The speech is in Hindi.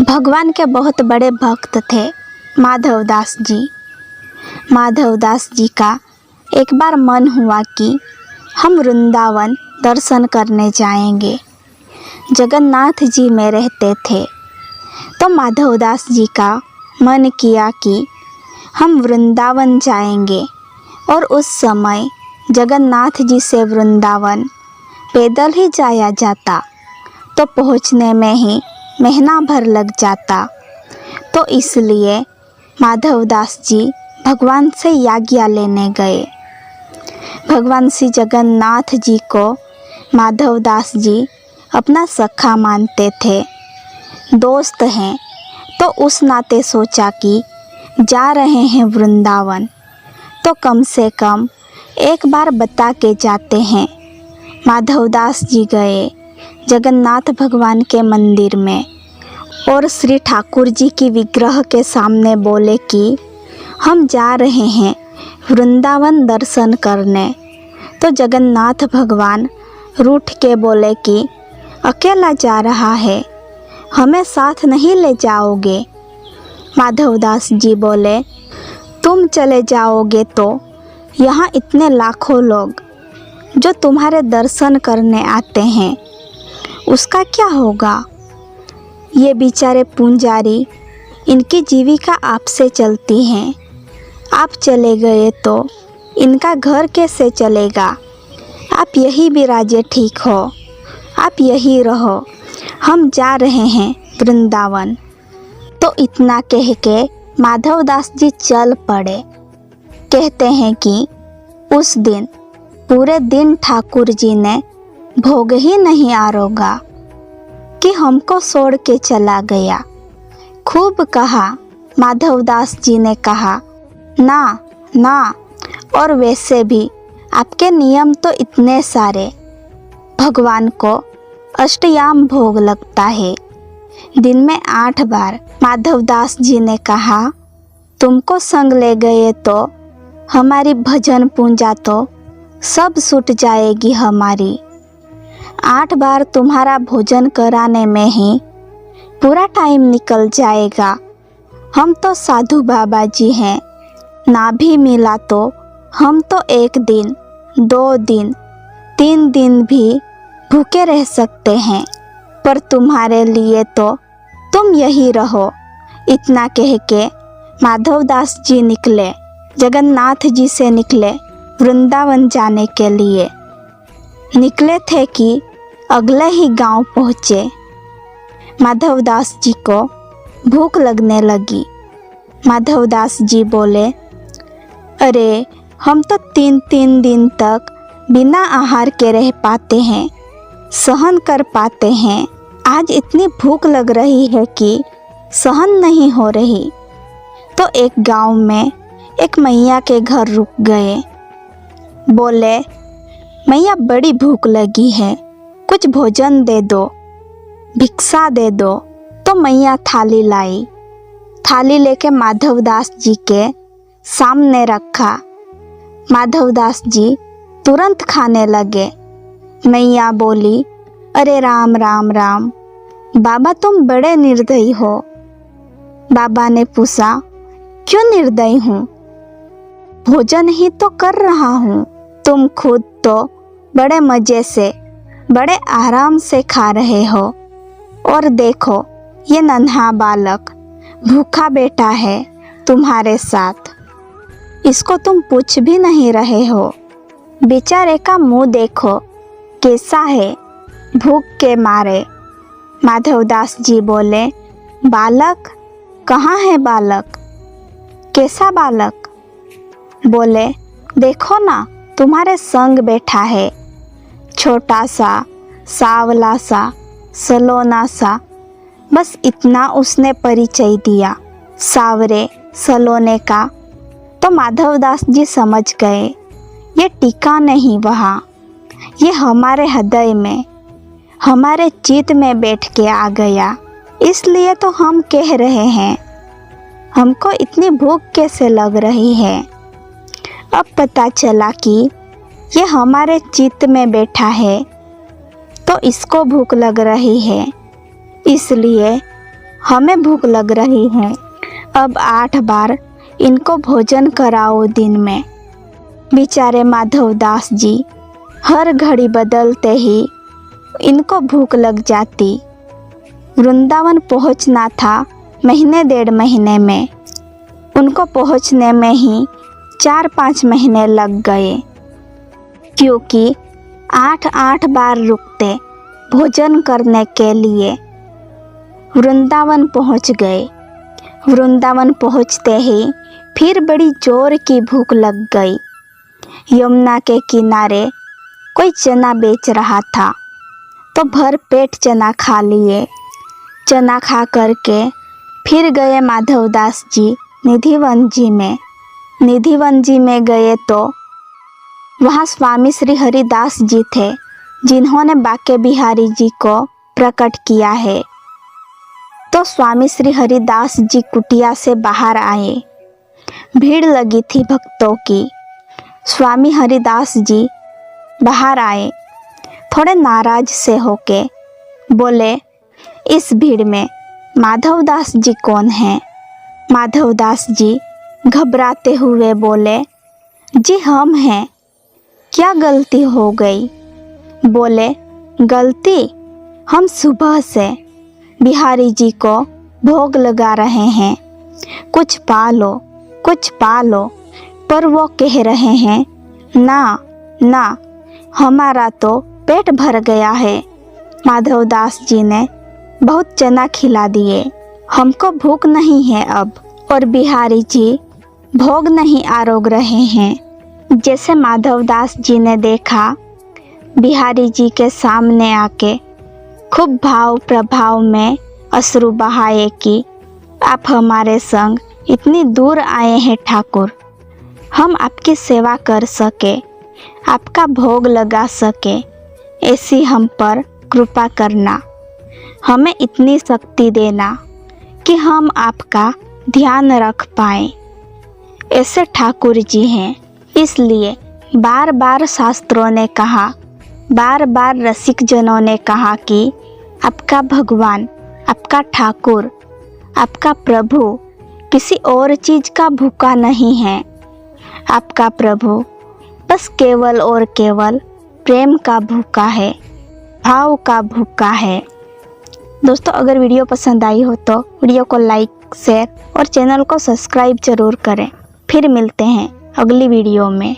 भगवान के बहुत बड़े भक्त थे माधवदास जी। माधवदास जी का एक बार मन हुआ कि हम वृंदावन दर्शन करने जाएंगे। जगन्नाथ जी में रहते थे, तो माधवदास जी का मन किया कि हम वृंदावन जाएंगे। और उस समय जगन्नाथ जी से वृंदावन पैदल ही जाया जाता, तो पहुंचने में ही महीना भर लग जाता। तो इसलिए माधवदास जी भगवान से आज्ञा लेने गए। भगवान श्री जगन्नाथ जी को माधवदास जी अपना सखा मानते थे, दोस्त हैं। तो उस नाते सोचा कि जा रहे हैं वृंदावन, तो कम से कम एक बार बता के जाते हैं। माधवदास जी गए जगन्नाथ भगवान के मंदिर में और श्री ठाकुर जी की विग्रह के सामने बोले कि हम जा रहे हैं वृंदावन दर्शन करने। तो जगन्नाथ भगवान रूठ के बोले कि अकेला जा रहा है, हमें साथ नहीं ले जाओगे। माधवदास जी बोले, तुम चले जाओगे तो यहाँ इतने लाखों लोग जो तुम्हारे दर्शन करने आते हैं, उसका क्या होगा। ये बेचारे पुजारी, इनकी जीविका आपसे चलती है। आप चले गए तो इनका घर कैसे चलेगा। आप यही विराजे ठीक हो, आप यही रहो, हम जा रहे हैं वृंदावन। तो इतना कह के माधवदास जी चल पड़े। कहते हैं कि उस दिन पूरे दिन ठाकुर जी ने भोग ही नहीं आरोगा कि हमको छोड़ के चला गया। खूब कहा, माधवदास जी ने कहा ना ना। और वैसे भी आपके नियम तो इतने सारे, भगवान को अष्टयाम भोग लगता है, दिन में 8 बार। माधवदास जी ने कहा, तुमको संग ले गए तो हमारी भजन पूजा तो सब छूट जाएगी हमारी। 8 बार तुम्हारा भोजन कराने में ही पूरा टाइम निकल जाएगा। हम तो साधु बाबा जी हैं, ना भी मिला तो हम तो 1 दिन, 2 दिन, 3 दिन भी भूखे रह सकते हैं, पर तुम्हारे लिए तो तुम यही रहो। इतना कह के माधवदास जी निकले, जगन्नाथ जी से निकले वृंदावन जाने के लिए। निकले थे कि अगले ही गांव पहुँचे। माधवदास जी को भूख लगने लगी। माधवदास जी बोले, अरे हम तो 3-3 दिन तक बिना आहार के रह पाते हैं, सहन कर पाते हैं। आज इतनी भूख लग रही है कि सहन नहीं हो रही। तो एक गांव में एक मैया के घर रुक गए। बोले, मैया बड़ी भूख लगी है, कुछ भोजन दे दो, भिक्षा दे दो। तो मैया थाली लाई। थाली लेके माधवदास जी के सामने रखा। माधवदास जी तुरंत खाने लगे। मैया बोली, अरे राम राम राम, बाबा तुम बड़े निर्दयी हो। बाबा ने पूछा, क्यों निर्दयी हूँ, भोजन ही तो कर रहा हूँ। तुम खुद तो बड़े मज़े से, बड़े आराम से खा रहे हो, और देखो ये नन्हा बालक भूखा बैठा है तुम्हारे साथ, इसको तुम पूछ भी नहीं रहे हो। बेचारे का मुंह देखो कैसा है, भूख के मारे। माधवदास जी बोले, बालक कहाँ है बालक, कैसा बालक। बोले, देखो ना तुम्हारे संग बैठा है, छोटा सा, सावला सा, सलोना सा। बस इतना उसने परिचय दिया, सावरे सलोने का। तो माधवदास जी समझ गए, ये टीका नहीं वहाँ, ये हमारे हृदय में, हमारे चित्त में बैठ के आ गया। इसलिए तो हम कह रहे हैं, हमको इतनी भूख कैसे लग रही है। अब पता चला कि ये हमारे चित्त में बैठा है, तो इसको भूख लग रही है, इसलिए हमें भूख लग रही है, अब 8 बार इनको भोजन कराओ दिन में। बेचारे माधवदास जी, हर घड़ी बदलते ही इनको भूख लग जाती। वृंदावन पहुंचना था महीने 1.5 महीने में, उनको पहुंचने में ही 4-5 महीने लग गए, क्योंकि 8-8 बार रुकते भोजन करने के लिए। वृंदावन पहुंच गए। वृंदावन पहुंचते ही फिर बड़ी जोर की भूख लग गई। यमुना के किनारे कोई चना बेच रहा था, तो भर पेट चना खा लिए। चना खा करके फिर गए माधवदास जी निधिवन जी में। निधिवन जी में गए तो वहाँ स्वामी श्री हरिदास जी थे, जिन्होंने बाके बिहारी जी को प्रकट किया है। तो स्वामी श्री हरिदास जी कुटिया से बाहर आए। भीड़ लगी थी भक्तों की। स्वामी हरिदास जी बाहर आए, थोड़े नाराज से होके बोले, इस भीड़ में माधवदास जी कौन हैं? माधवदास जी घबराते हुए बोले, जी हम हैं, क्या गलती हो गई? बोले, गलती? हम सुबह से बिहारी जी को भोग लगा रहे हैं, कुछ पालो कुछ पालो, पर वो कह रहे हैं ना ना, हमारा तो पेट भर गया है। माधवदास जी ने बहुत चना खिला दिए, हमको भूख नहीं है अब। और बिहारी जी भोग नहीं आरोग रहे हैं। जैसे माधवदास जी ने देखा बिहारी जी के सामने आके खूब भाव प्रभाव में अश्रु बहाए कि आप हमारे संग इतनी दूर आए हैं ठाकुर, हम आपकी सेवा कर सके, आपका भोग लगा सके, ऐसी हम पर कृपा करना, हमें इतनी शक्ति देना कि हम आपका ध्यान रख पाए। ऐसे ठाकुर जी हैं। इसलिए बार बार शास्त्रों ने कहा, बार बार रसिक जनों ने कहा कि आपका भगवान, आपका ठाकुर, आपका प्रभु किसी और चीज़ का भूखा नहीं है। आपका प्रभु बस केवल और केवल प्रेम का भूखा है, भाव का भूखा है। दोस्तों, अगर वीडियो पसंद आई हो तो वीडियो को लाइक, शेयर और चैनल को सब्सक्राइब जरूर करें। फिर मिलते हैं अगली वीडियो में।